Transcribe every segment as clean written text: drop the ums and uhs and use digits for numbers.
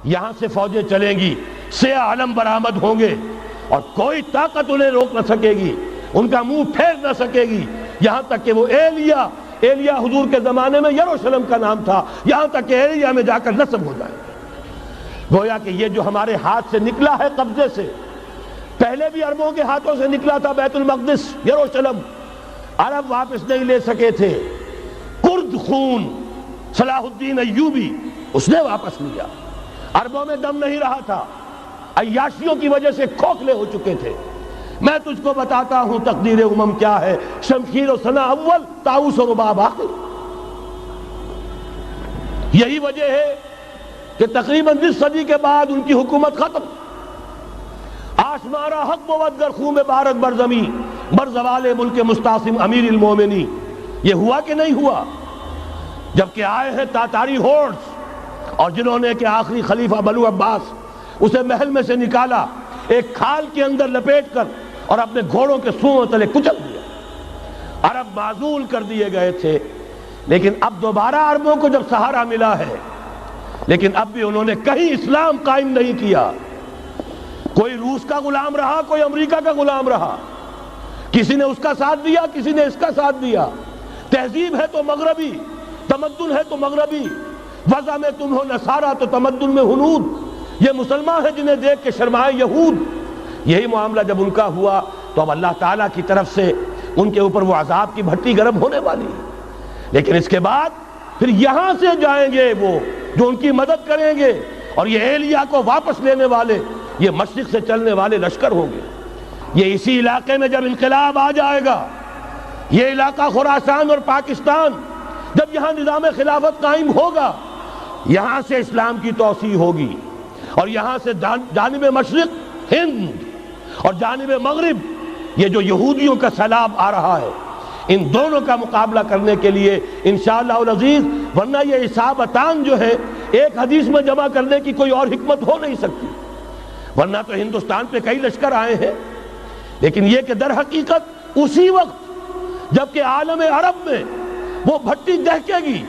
یہاں سے فوجیں چلیں گی، سیاہ علم برآمد ہوں گے اور کوئی طاقت انہیں روک نہ سکے گی، ان کا منہ پھیر نہ سکے گی، یہاں تک کہ وہ ایلیا حضور کے زمانے میں یروشلم کا نام تھا، یہاں تک کہ ایلیا میں جا کر نصب ہو جائے گا۔ گویا کہ یہ جو ہمارے ہاتھ سے نکلا ہے قبضے سے، پہلے بھی عربوں کے ہاتھوں سے نکلا تھا بیت المقدس، یروشلم، عرب واپس نہیں لے سکے تھے۔ کرد خون صلاح الدین ایوبی اس نے واپس لیا، عربوں میں دم نہیں رہا تھا، عیاشیوں کی وجہ سے کھوکھلے ہو چکے تھے۔ میں تجھ کو بتاتا ہوں تقدیر امم کیا ہے، شمشیر و سنا اول، طاؤس و رباب آخر۔ یہی وجہ ہے کہ تقریباً 20 صدی کے بعد ان کی حکومت ختم۔ آشمارا حق بود گر خون بارد بر زمین، بر زوال ملک مستعصم امیر المومنی۔ یہ ہوا کہ نہیں ہوا؟ جبکہ آئے ہیں تاتاری ہورڈز، اور جنہوں نے کہ آخری خلیفہ بنو عباس اسے محل میں سے نکالا، ایک کھال کے اندر لپیٹ کر اور اپنے گھوڑوں کے سوؤں تلے کچل دیا۔ عرب معزول کر دیے گئے تھے، لیکن اب دوبارہ عربوں کو جب سہارا ملا ہے، لیکن اب بھی انہوں نے کہیں اسلام قائم نہیں کیا۔ کوئی روس کا غلام رہا، کوئی امریکہ کا غلام رہا، کسی نے اس کا ساتھ دیا، کسی نے اس کا ساتھ دیا۔ تہذیب ہے تو مغربی، تمدن ہے تو مغربی، وضع میں تم ہو نصارہ تو تمدن میں ہنود۔ یہ مسلمان ہیں جنہیں دیکھ کے شرمائے یہود۔ یہی معاملہ جب ان کا ہوا تو اب اللہ تعالیٰ کی طرف سے ان کے اوپر وہ عذاب کی بھٹی گرم ہونے والی ہے۔ لیکن اس کے بعد پھر یہاں سے جائیں گے وہ جو ان کی مدد کریں گے، اور یہ ایلیا کو واپس لینے والے یہ مشرق سے چلنے والے لشکر ہوں گے۔ یہ اسی علاقے میں جب انقلاب آ جائے گا، یہ علاقہ خراسان اور پاکستان، جب یہاں نظام خلافت قائم ہوگا، یہاں سے اسلام کی توسیع ہوگی، اور یہاں سے جانب مشرق ہند اور جانب مغرب یہ جو یہودیوں کا سیلاب آ رہا ہے، ان دونوں کا مقابلہ کرنے کے لیے انشاءاللہ العزیز، ورنہ یہ اصابتان جو ہے ایک حدیث میں جمع کرنے کی کوئی اور حکمت ہو نہیں سکتی، ورنہ تو ہندوستان پہ کئی لشکر آئے ہیں۔ لیکن یہ کہ در حقیقت اسی وقت جب کہ عالم عرب میں وہ بھٹی دہکے گی،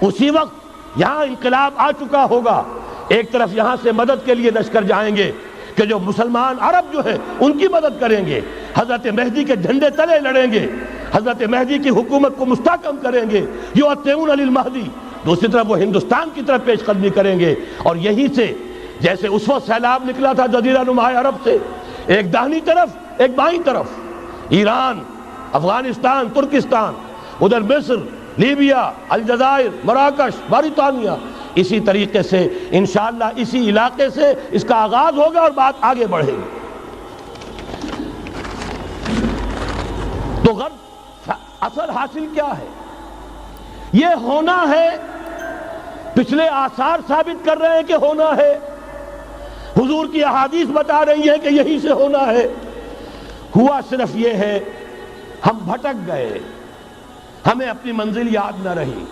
اسی وقت یہاں انقلاب آ چکا ہوگا۔ ایک طرف یہاں سے مدد کے لیے لشکر جائیں گے کہ جو مسلمان عرب جو ہیں ان کی مدد کریں گے، حضرت مہدی کے جھنڈے تلے لڑیں گے، حضرت مہدی کی حکومت کو مستحکم کریں گے، یؤتون للمہدی۔ دوسری طرف وہ ہندوستان کی طرف پیش قدمی کریں گے، اور یہیں سے جیسے اس وقت سیلاب نکلا تھا جزیرہ نما عرب سے، ایک داہنی طرف ایک بائیں طرف، ایران، افغانستان، ترکستان، ادھر مصر، لیبیا، الجزائر، مراکش، موریطانیہ، اسی طریقے سے انشاءاللہ اسی علاقے سے اس کا آغاز ہوگا اور بات آگے بڑھے گی۔ تو غرب اصل حاصل کیا ہے؟ یہ ہونا ہے، پچھلے آثار ثابت کر رہے ہیں کہ ہونا ہے، حضور کی احادیث بتا رہی ہیں کہ یہی سے ہونا ہے۔ ہوا صرف یہ ہے ہم بھٹک گئے، ہمیں اپنی منزل یاد نہ رہی۔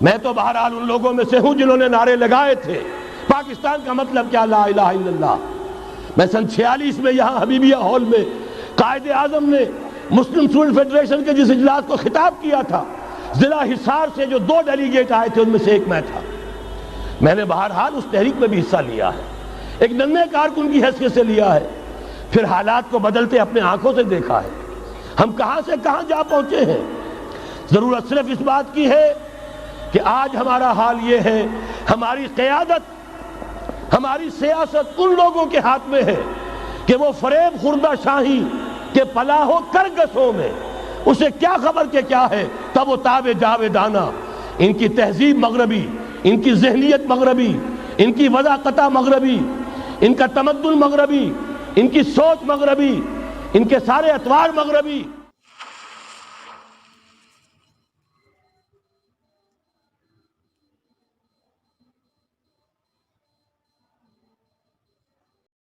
میں تو بہرحال ان لوگوں میں سے ہوں جنہوں نے نعرے لگائے تھے پاکستان کا مطلب کیا، لا الہ الا اللہ۔ میں سن 46 میں یہاں حبیبیہ ہال میں قائد اعظم نے مسلم اسٹوڈنٹ فیڈریشن کے جس اجلاس کو خطاب کیا تھا، ضلع حصار سے جو 2 ڈیلیگیٹ آئے تھے ان میں سے ایک میں تھا۔ میں نے بہرحال اس تحریک میں بھی حصہ لیا ہے، ایک ننھے کارکن کی حیثیت سے لیا ہے، پھر حالات کو بدلتے اپنے آنکھوں سے دیکھا ہے، ہم کہاں سے کہاں جا پہنچے ہیں۔ ضرورت صرف اس بات کی ہے کہ آج ہمارا حال یہ ہے، ہماری قیادت، ہماری سیاست ان لوگوں کے ہاتھ میں ہے کہ وہ فریب خوردہ شاہی کے پلاہ و کرگسوں میں اسے کیا خبر کہ کیا ہے، تب وہ تاب جاویدانہ۔ ان کی تہذیب مغربی، ان کی ذہنیت مغربی، ان کی وضاقتہ مغربی، ان کا تمدن مغربی، ان کی سوچ مغربی، ان کے سارے اطوار مغربی۔